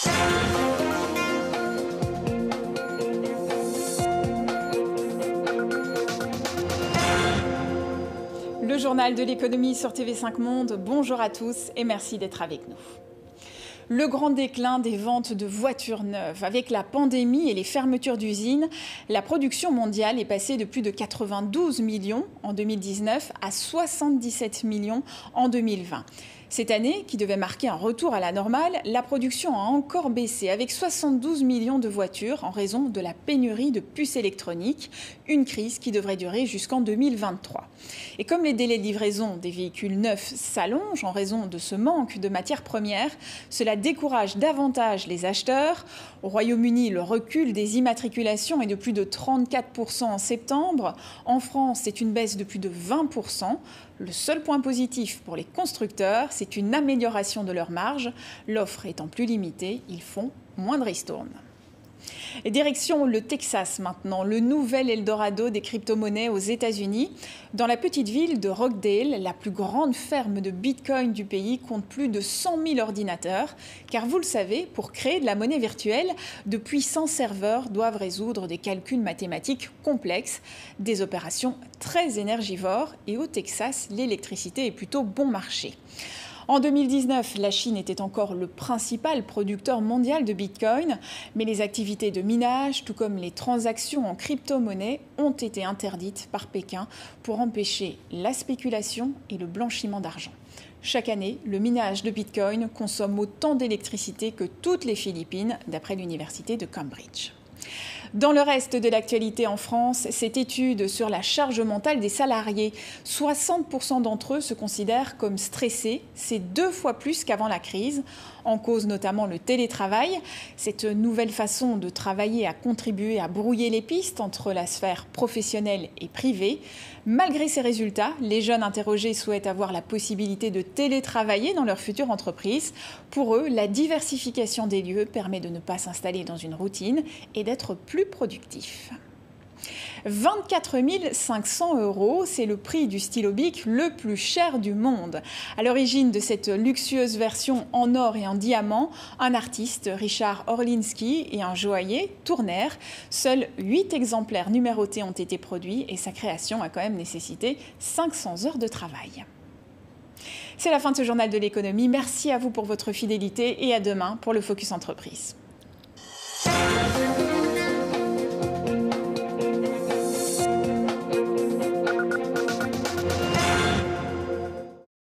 Le journal de l'économie sur TV5 Monde. Bonjour à tous et merci d'être avec nous. Le grand déclin des ventes de voitures neuves. Avec la pandémie et les fermetures d'usines, la production mondiale est passée de plus de 92 millions en 2019 à 77 millions en 2020. Cette année, qui devait marquer un retour à la normale, la production a encore baissé avec 72 millions de voitures en raison de la pénurie de puces électroniques, une crise qui devrait durer jusqu'en 2023. Et comme les délais de livraison des véhicules neufs s'allongent en raison de ce manque de matières premières, cela décourage davantage les acheteurs. Au Royaume-Uni, le recul des immatriculations est de plus de 34% en septembre. En France, c'est une baisse de plus de 20%. Le seul point positif pour les constructeurs, c'est une amélioration de leur marge. L'offre étant plus limitée, ils font moins de ristournes. Et direction le Texas maintenant, le nouvel Eldorado des crypto-monnaies aux États-Unis. Dans la petite ville de Rockdale, la plus grande ferme de Bitcoin du pays compte plus de 100 000 ordinateurs. Car vous le savez, pour créer de la monnaie virtuelle, de puissants serveurs doivent résoudre des calculs mathématiques complexes, des opérations très énergivores. Et au Texas, l'électricité est plutôt bon marché. En 2019, la Chine était encore le principal producteur mondial de Bitcoin, mais les activités de minage, tout comme les transactions en crypto-monnaie, ont été interdites par Pékin pour empêcher la spéculation et le blanchiment d'argent. Chaque année, le minage de Bitcoin consomme autant d'électricité que toutes les Philippines, d'après l'université de Cambridge. Dans le reste de l'actualité en France, cette étude sur la charge mentale des salariés, 60% d'entre eux se considèrent comme stressés, c'est 2 fois plus qu'avant la crise. En cause notamment le télétravail. Cette nouvelle façon de travailler a contribué à brouiller les pistes entre la sphère professionnelle et privée. Malgré ces résultats, les jeunes interrogés souhaitent avoir la possibilité de télétravailler dans leur future entreprise. Pour eux, la diversification des lieux permet de ne pas s'installer dans une routine et d'être plus productif. 24 500 €, c'est le prix du stylo Bic le plus cher du monde. À l'origine de cette luxueuse version en or et en diamant, un artiste, Richard Orlinski, et un joaillier, Tourner. Seuls 8 exemplaires numérotés ont été produits et sa création a quand même nécessité 500 heures de travail. C'est la fin de ce journal de l'économie. Merci à vous pour votre fidélité et à demain pour le Focus Entreprise.